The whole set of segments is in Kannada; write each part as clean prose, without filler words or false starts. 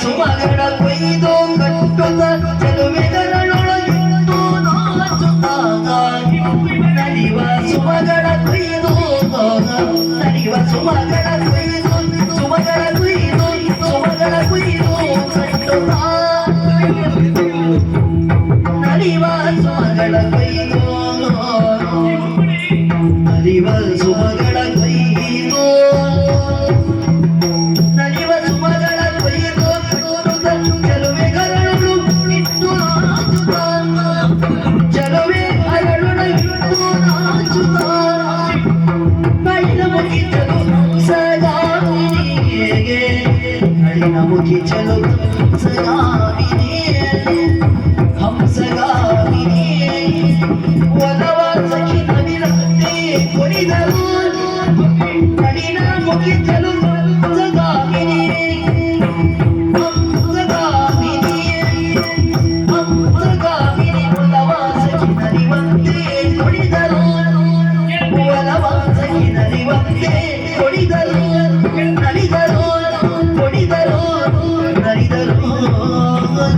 ಸುಮಗಳ ಕೊಯ್ದು ಕಟ್ಟುತ್ತ ಚೆಲುವೆಗಳೊಳಗಿಟ್ಟು ನಾಚುತ್ತಾಗ ನಲಿವ ಸುಮಗಳ ಕೊಯ್ದು ನಲಿವ ಸುಮಗಳ ಕೊಯ್ದು ಸುಮಗಳ ಕೊಯ್ದು ಸುಮಗಳ ಕೊಯ್ದು ಕಟ್ಟುತ್ತ ನಲಿವ ಸುಮಗಳ ಕೊಯ್ದು ನಲಿವ ಸುಮಗಳ ಕೊಯ್ದು मुखी चलो सगाविनी हम सगाविनी वलवा सखी नविरते कोडिदरू कडिना मुखी चलो सगाविनी हम सगाविनी वलवा सखी नविरते कोडिदरू वलवा सखी नविरते कोडिदरू नलिदरू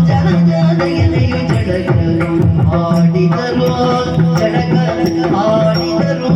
ಜನ ಎಲೆಯು ಜಡಗ ಆಡಿದರು ಜಡಗ ಆಡಿದರು